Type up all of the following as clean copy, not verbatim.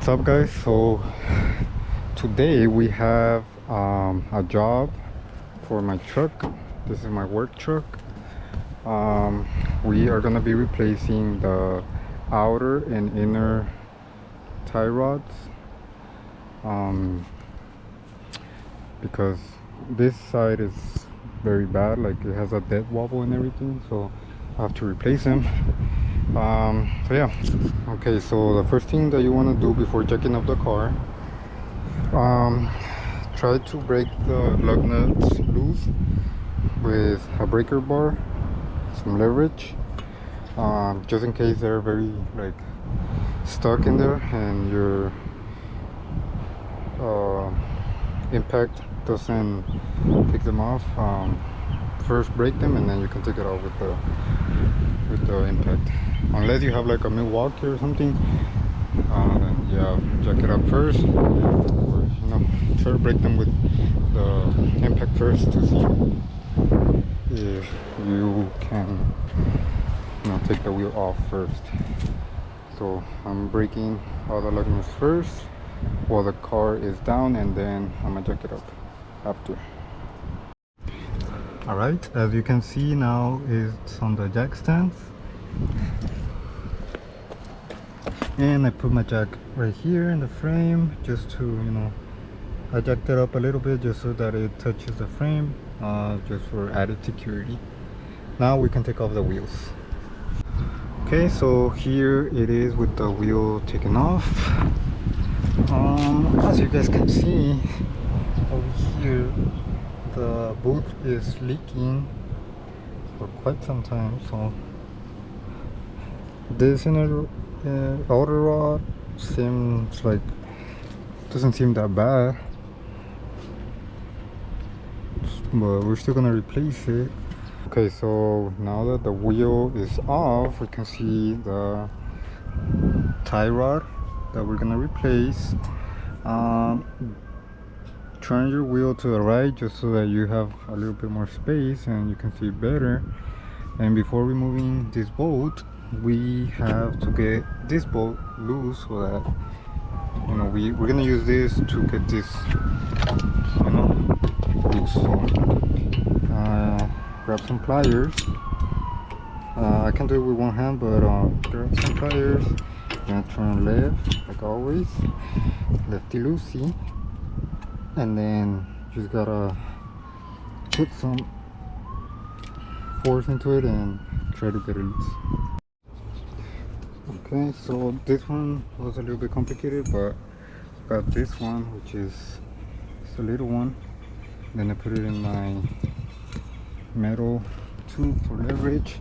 What's up, guys? So today we have a job for my truck. This is my work truck. We are gonna be replacing the outer and inner tie rods, because this side is very bad, like it has a dead wobble and everything, so I have to replace them. So yeah. Okay, so the first thing that you want to do before jacking up the car, try to break the lug nuts loose with a breaker bar, some leverage, just in case they're very like stuck in there and your impact doesn't take them off. First break them and then you can take it off with the impact, unless you have like a Milwaukee or something. Then yeah, jack it up first, or try to break them with the impact first to see if you can take the wheel off first. So I'm breaking all the lug nuts first while the car is down, and then I'm gonna jack it up after. Alright, as you can see now, it's on the jack stands, and I put my jack right here in the frame just to, I jacked it up a little bit just so that it touches the frame, just for added security. Now we can take off the wheels. Okay, so here it is with the wheel taken off. As you guys can see over here, the boot is leaking for quite some time, so this inner outer rod seems like doesn't seem that bad, but we're still gonna replace it. Okay, so now that the wheel is off, we can see the tie rod that we're gonna replace. Turn your wheel to the right just so that you have a little bit more space and you can see better. And before removing this bolt, we have to get this bolt loose so that we're gonna use this to get this loose. So grab some pliers. I can do it with one hand, but grab some pliers. Gonna turn left like always, lefty loosey, and then just gotta put some force into it and try to get it loose. Okay, so this one was a little bit complicated, but got this one, which is just a little one. Then I put it in my metal tube for leverage,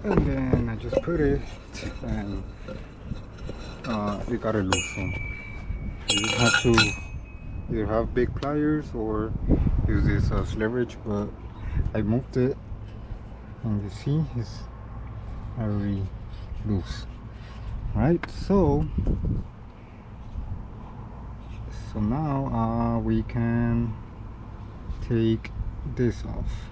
and then I just put it, and it got it loose. So you just have to either have big pliers or use this as leverage, but I moved it and you see it's already loose. Right, so now we can take this off.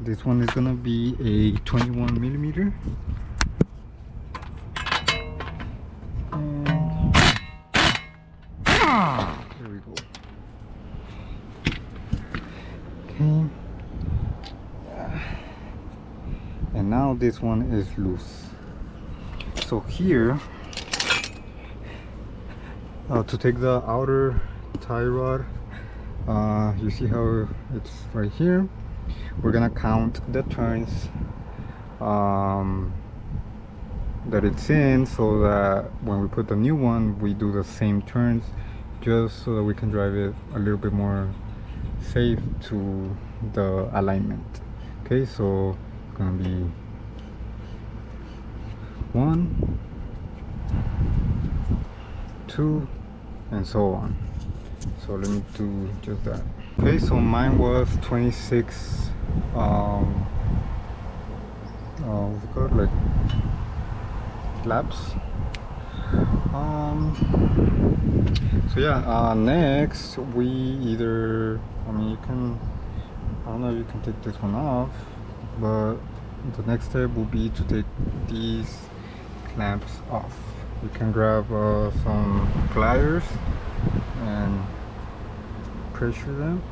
This one is gonna be a 21 millimeter, and there we go. Okay, and now this one is loose. So here, to take the outer tie rod, you see how it's right here. We're gonna count the turns that it's in, so that when we put the new one, we do the same turns, just so that we can drive it a little bit more safe to the alignment. Okay, so it's gonna be 1, 2, and so on. So let me do just that. Okay, so mine was 26 what's it called, like laps. So yeah, next we either, you can, I don't know if you can take this one off, but the next step will be to take these clamps off. you can grab some pliers and pressure them.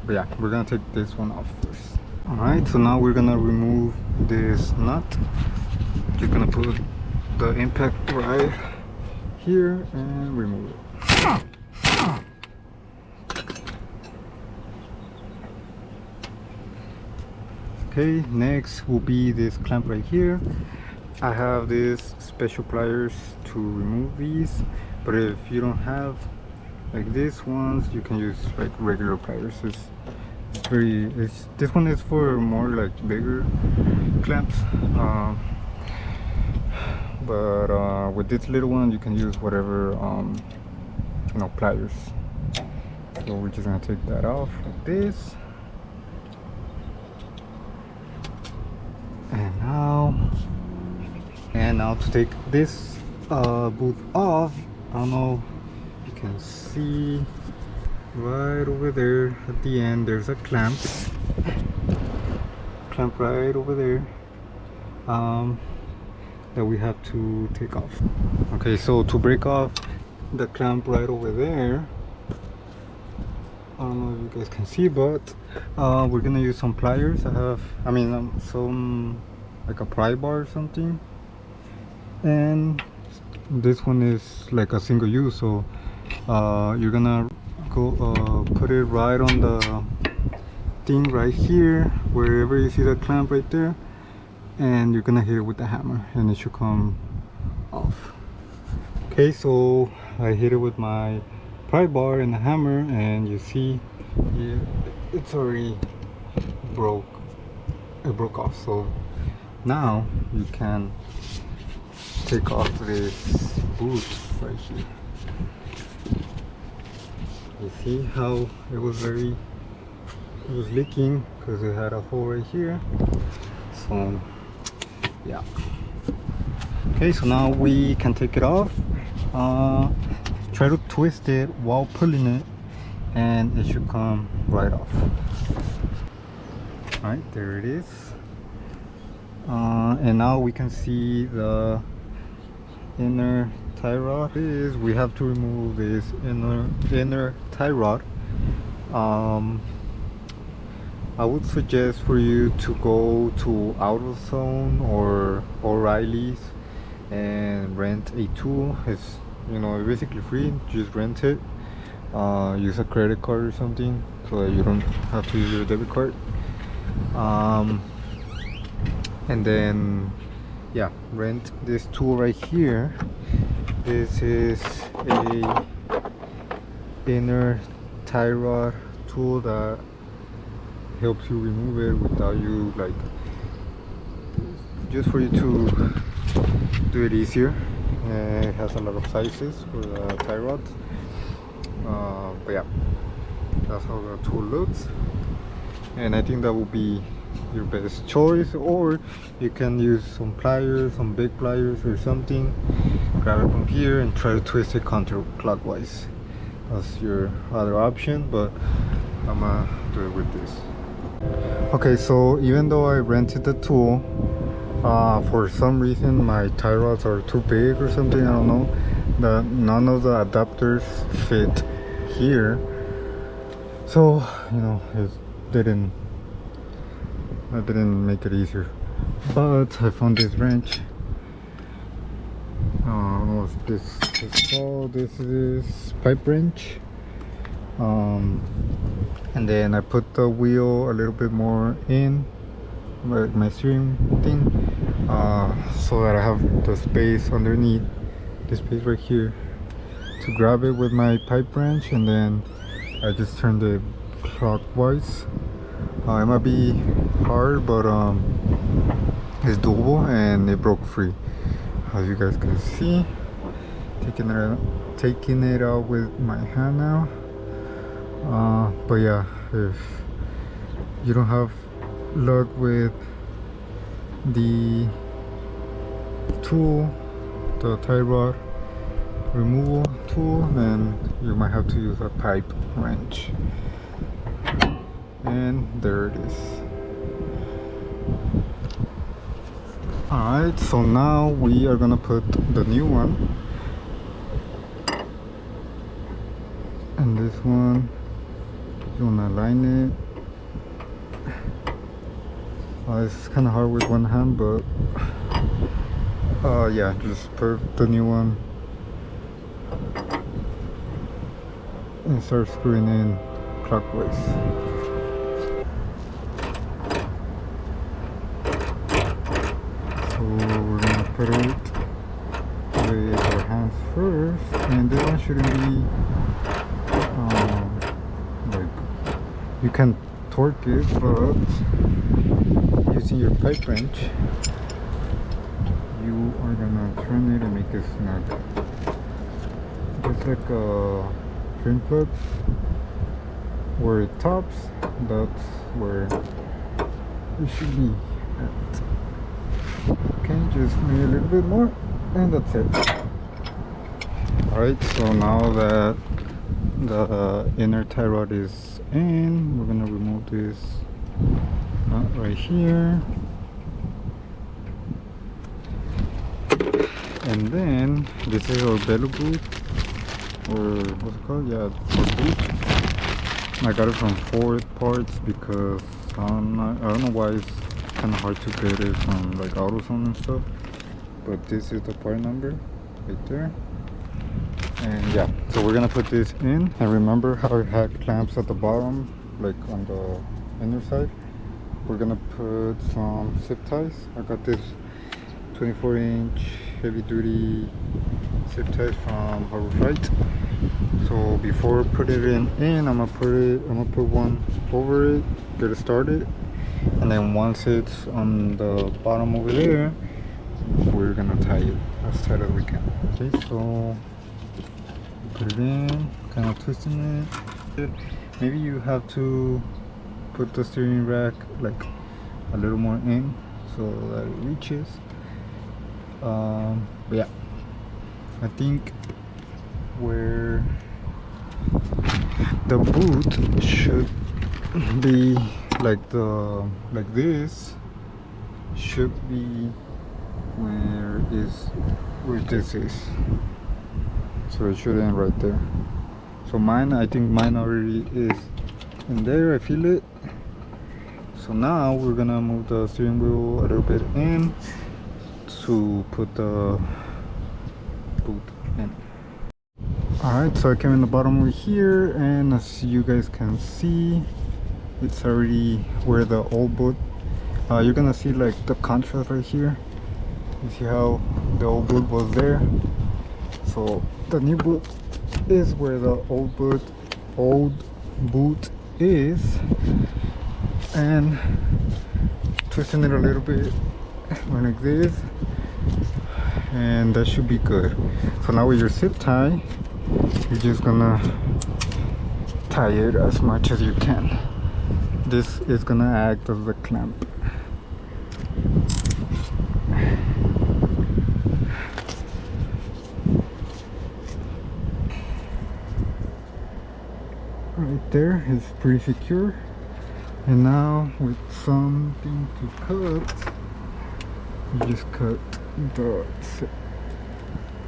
But yeah, we're gonna take this one off first. Alright, so now we're gonna remove this nut. Just gonna put the impact right here and remove it. Okay, next will be this clamp right here. I have these special pliers to remove these, but if you don't have like these ones, you can use like regular pliers. This one is for more like bigger clamps, but with this little one you can use whatever pliers. So we're just gonna take that off like this. And now to take this boot off, I don't know if you can see right over there at the end there's a clamp right over there that we have to take off. Okay, so to break off the clamp right over there, I don't know if you guys can see, but we're gonna use some pliers. I have some like a pry bar or something, and this one is like a single use, so you're gonna go put it right on the thing right here, wherever you see the clamp right there, and you're gonna hit it with the hammer and it should come off. Okay, so I hit it with my pry bar and the hammer, and you see it's already broke off. So now you can take off this boot right here. You see how it was leaking because it had a hole right here. So yeah. Okay, so now we can take it off. Try to twist it while pulling it, and it should come right off. Alright, there it is. And now we can see the inner tie rod. We have to remove this inner tie rod. I would suggest for you to go to AutoZone or O'Reilly's and rent a tool. It's basically free. Just rent it. Use a credit card or something so that you don't have to use your debit card. And then yeah, rent this tool right here. This is a inner tie rod tool that helps you remove it without you just for you to do it easier. It has a lot of sizes for the tie rods, but yeah, that's how the tool looks, and I think that will be your best choice. Or you can use some pliers, some big pliers or something, grab it from here and try to twist it counterclockwise. That's your other option, but I'm gonna do it with this. Okay, so even though I rented the tool, for some reason my tie rods are too big or something. I don't know, that none of the adapters fit here, so I didn't make it easier. But I found this wrench. I don't know what this is called. This is pipe wrench. And then I put the wheel a little bit more in my steering thing, so that I have the space underneath, this space right here, to grab it with my pipe wrench, and then I just turned it clockwise. It might be hard, but it's doable, and it broke free, as you guys can see. Taking it out with my hand now. But yeah, if you don't have luck with the tool, the tie rod removal tool, then you might have to use a pipe wrench. And there it is. Alright, so now we are gonna put the new one, and this one, you wanna align it. It's kind of hard with one hand, but yeah, just put the new one and start screwing in clockwise. So we're gonna put it with our hands first, and this one shouldn't be like, you can torque it, but using your pipe wrench you are gonna turn it and make it snug, just like a drain plug. Where it tops, that's where it should be at. Okay, just maybe a little bit more, and that's it. Alright, so now that the inner tie rod is in, we're gonna remove this nut right here, and then this is our belly boot, or what's it called? Yeah, the boot. I got it from Ford Parts because I don't know why it's kind of hard to get it from like AutoZone and stuff, but this is the part number right there. And yeah, so we're gonna put this in, and remember how it had clamps at the bottom, like on the inner side? We're gonna put some zip ties. I got this 24-inch heavy duty zip ties from Harbor Freight. So before putting it in, I'm gonna put one over it, get it started, and then once it's on the bottom over there, we're gonna tie it as tight as we can. Okay, so put it in, kind of twisting it. Maybe you have to put the steering rack like a little more in so that it reaches. But yeah, I think where the boot should be like this should be where this is. So it should end right there. So I think mine already is in there. I feel it. So now we're gonna move the steering wheel a little bit in to put the boot in. Alright, so I came in the bottom over here, and as you guys can see, it's already where the old boot, you're gonna see like the contrast right here. You see how the old boot was there? So the new boot is where the old boot is, and twisting it a little bit like this, and that should be good. So now with your zip tie, you're just gonna tie it as much as you can. This is gonna act as the clamp. Right there is pretty secure. And now with something to cut, you just cut the zip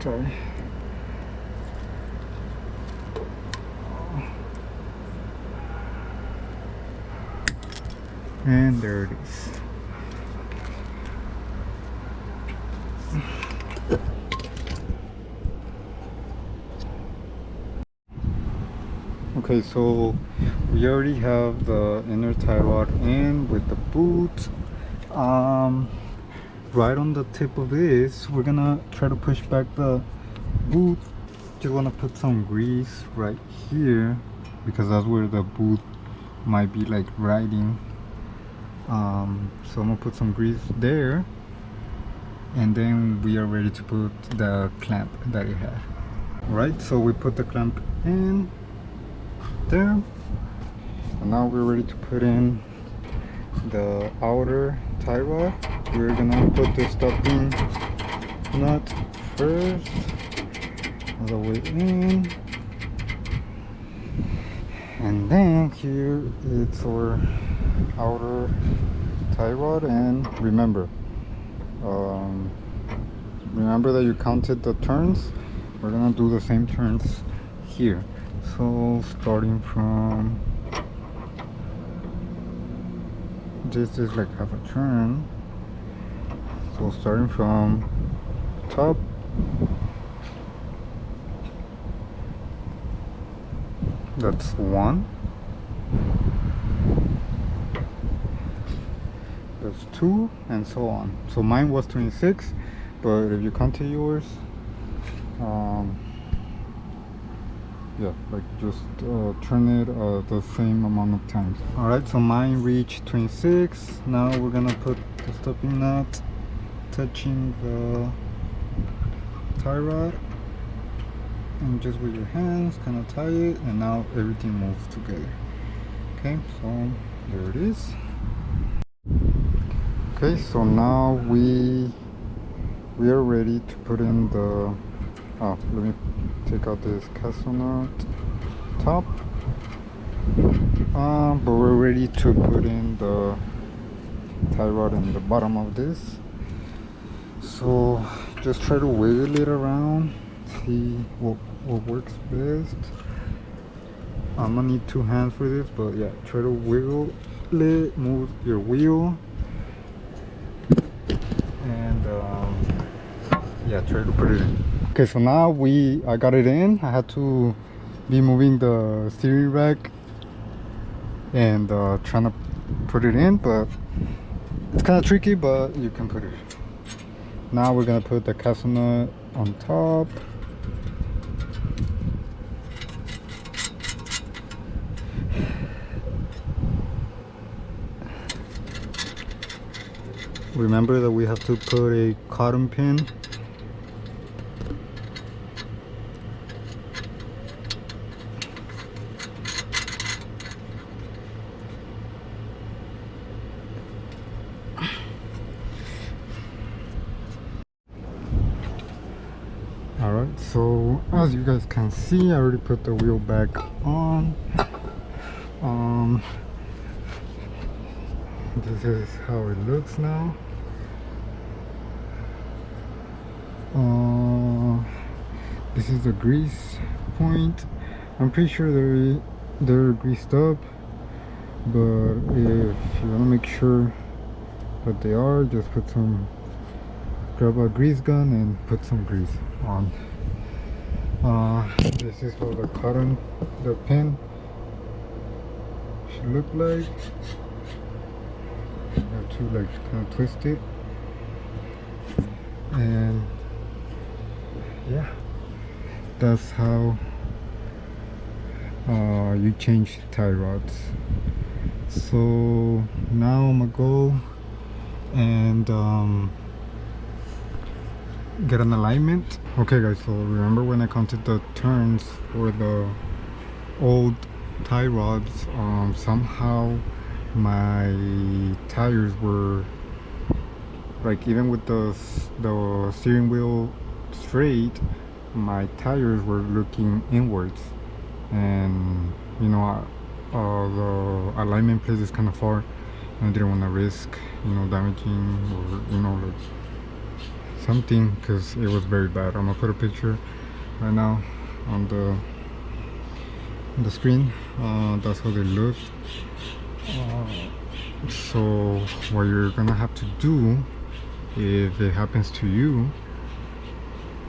tie. And there it is. Okay, so we already have the inner tie rod in with the boot. Right on the tip of this, we're gonna try to push back the boot. Just wanna put some grease right here because that's where the boot might be like riding. So I'm gonna put some grease there, and then we are ready to put the clamp that it had. Right, so we put the clamp in there, and now we're ready to put in the outer tie rod. We're gonna put the stopping nut first all the way in, and then here it's our outer tie rod. And remember, remember that you counted the turns. We're gonna do the same turns here. So starting from, this is like half a turn. So starting from top, that's 1, that's 2, and so on. So mine was 26, but if you count yours, yeah, like just turn it the same amount of times. All right, so mine reached 26. Now we're gonna put the stopping nut touching the tie rod, and just with your hands kind of tie it, and now everything moves together. Okay, so there it is. Okay, so now we are ready to put in the, oh, let me take out this castle nut top. But we're ready to put in the tie rod in the bottom of this. So just try to wiggle it around, see what works best. I'm gonna need 2 hands for this, but yeah, try to wiggle it, move your wheel, and yeah, try to put it in. Okay, so now I got it in. I had to be moving the steering rack and trying to put it in, but it's kind of tricky, but you can put it in. Now we're gonna put the castle nut on top. Remember that we have to put a cotton pin. Alright, so as you guys can see, I already put the wheel back on. This is how it looks now. This is the grease point. I'm pretty sure they're greased up, but if you want to make sure that they are, just grab a grease gun and put some grease on. This is how the pin should look like. You have to like kind of twist it, and yeah, that's how you change tie rods. So now I'm gonna go and get an alignment. Okay guys, so remember when I counted the turns for the old tie rods, somehow my tires were like, even with the steering wheel straight, my tires were looking inwards, and you know, the alignment place is kind of far, and I didn't want to risk, you know, damaging or, you know, like something, because it was very bad. I'm gonna put a picture right now on the screen. That's how they look. So what you're gonna have to do, if it happens to you,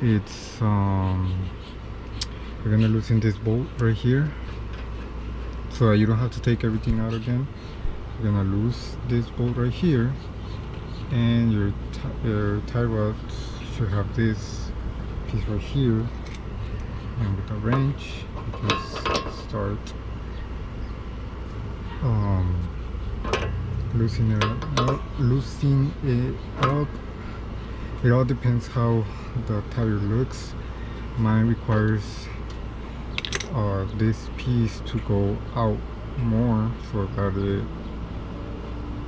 it's you're gonna loosen this bolt right here, so you don't have to take everything out again. You're gonna loose this bolt right here, and your tie rods should have this piece right here, and with a wrench you just start loosening it up. It all depends how the tire looks. Mine requires this piece to go out more, so that it,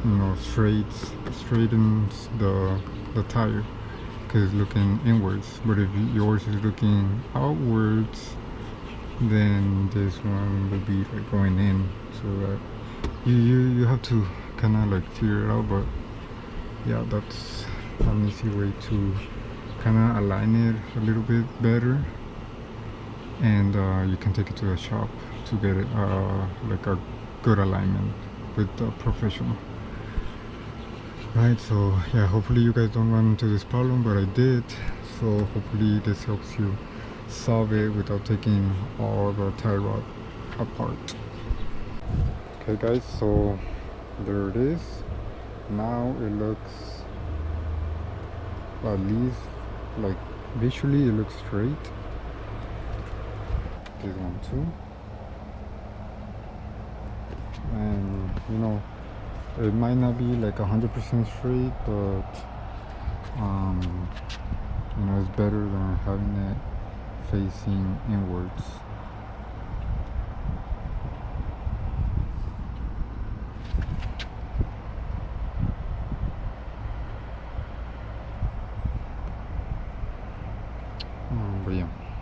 you know, straightens the tire, because it's looking inwards. But if yours is looking outwards, then this one will be like going in, so that you have to kind of like figure it out. But yeah, that's an easy way to kind of align it a little bit better, and you can take it to the shop to get it like a good alignment with the professional. Right, so yeah, hopefully you guys don't run into this problem, but I did. So hopefully this helps you solve it without taking all the tie rod apart. Okay guys, so there it is. Now it looks, at least like visually it looks straight. This one too. And you know, it might not be like 100% straight, but you know, it's better than having it facing inwards. But yeah.